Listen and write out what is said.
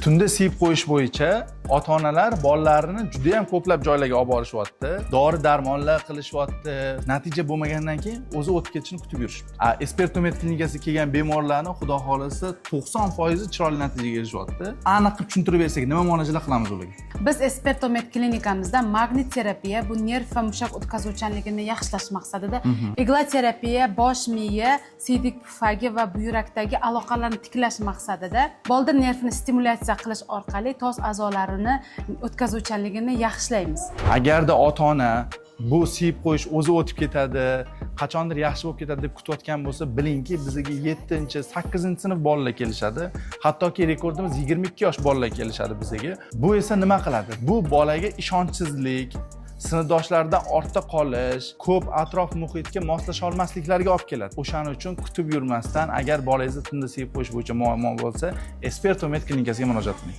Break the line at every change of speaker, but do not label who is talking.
Tunda siyib qo'yish bo'yicha ota-onalar bolalarini juda ham ko'plab joylarga olib borishyapti. Dori-darmonlar qilishyapti. Natija bo'lmagandan keyin o'zi o'tib ketishini kutib yurishibdi. Espertomet klinikasiga kelgan bemorlarni xudo xolasa 90% chiroyli natijaga erishyapti. Aniq qilib tushuntirib bersak, nima muolajalar qilamiz ularga?
Biz Espertomet klinikamizda magnit terapiya, bu nerv va mushak o'tkazuvchanligini yaxshilash maqsadida igla terapiya, bosh miya, siydik pufagi va buyrakdagi aloqalarni tiklash maqsadida bolda nervni stimulyatsiya qilish orqali tos a'zolarini o'tkazuvchanligini yaxshilaymiz.
Agarda ota-ona bu siyib qo'yish o'zi o'tib ketadi, qachondir yaxshi bo'lib ketadi deb kutayotgan bo'lsa, bilingki, bizga 7-8-sinf bolalar kelishadi. Hattoki rekordimiz 22 yosh bolalar kelishadi bizga. Bu esa nima qiladi? Bu bolaga ishonchsizlik, sinfdoshlardan ortda qolish, ko'p atrof muhitga moslasha olmasliklariga olib keladi. O'shaning uchun kutib yurmasdan, agar bolangizni tunda siyib qo'yish bo'yicha muammo bo'lsa, Espertomet klinikasiga murojaat qiling.